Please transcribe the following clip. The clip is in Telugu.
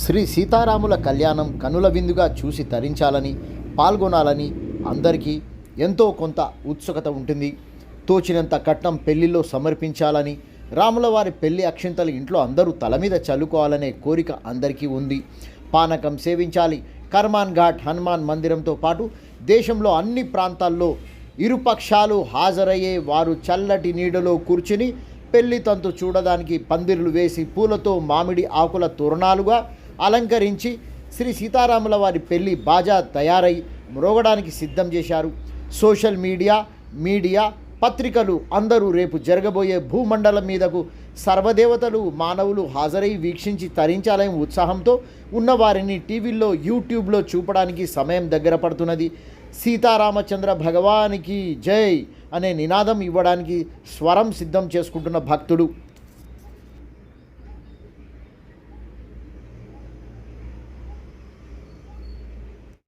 శ్రీ సీతారాముల కళ్యాణం కనుల విందుగా చూసి తరించాలని, పాల్గొనాలని అందరికీ ఎంతో కొంత ఉత్సుకత ఉంటుంది. తోచినంత కట్నం పెళ్లిలో సమర్పించాలని, రాముల వారి పెళ్లి అక్షింతలు ఇంట్లో అందరూ తల మీద చల్లుకోవాలనే కోరిక అందరికీ ఉంది. పానకం సేవించాలి. కర్మాన్ ఘాట్ హనుమాన్ మందిరంతో పాటు దేశంలో అన్ని ప్రాంతాల్లో ఇరుపక్షాలు హాజరయ్యే వారు చల్లటి నీడలో కూర్చుని పెళ్లి తంతు చూడడానికి పందిర్లు వేసి పూలతో మామిడి ఆకుల తోరణాలుగా అలంకరించి శ్రీ సీతారాముల వారి పెళ్లి బాజా తయారై మ్రోగడానికి సిద్ధం చేశారు. సోషల్ మీడియా పత్రికలు అందరూ రేపు జరగబోయే భూమండలం మీదకు సర్వదేవతలు మానవులు హాజరై వీక్షించి తరించాలని ఉత్సాహంతో ఉన్నవారిని టీవీల్లో యూట్యూబ్లో చూపడానికి సమయం దగ్గర పడుతున్నది. సీతారామచంద్ర భగవానికి జై అనే నినాదం ఇవ్వడానికి స్వరం సిద్ధం చేసుకుంటున్న భక్తుడు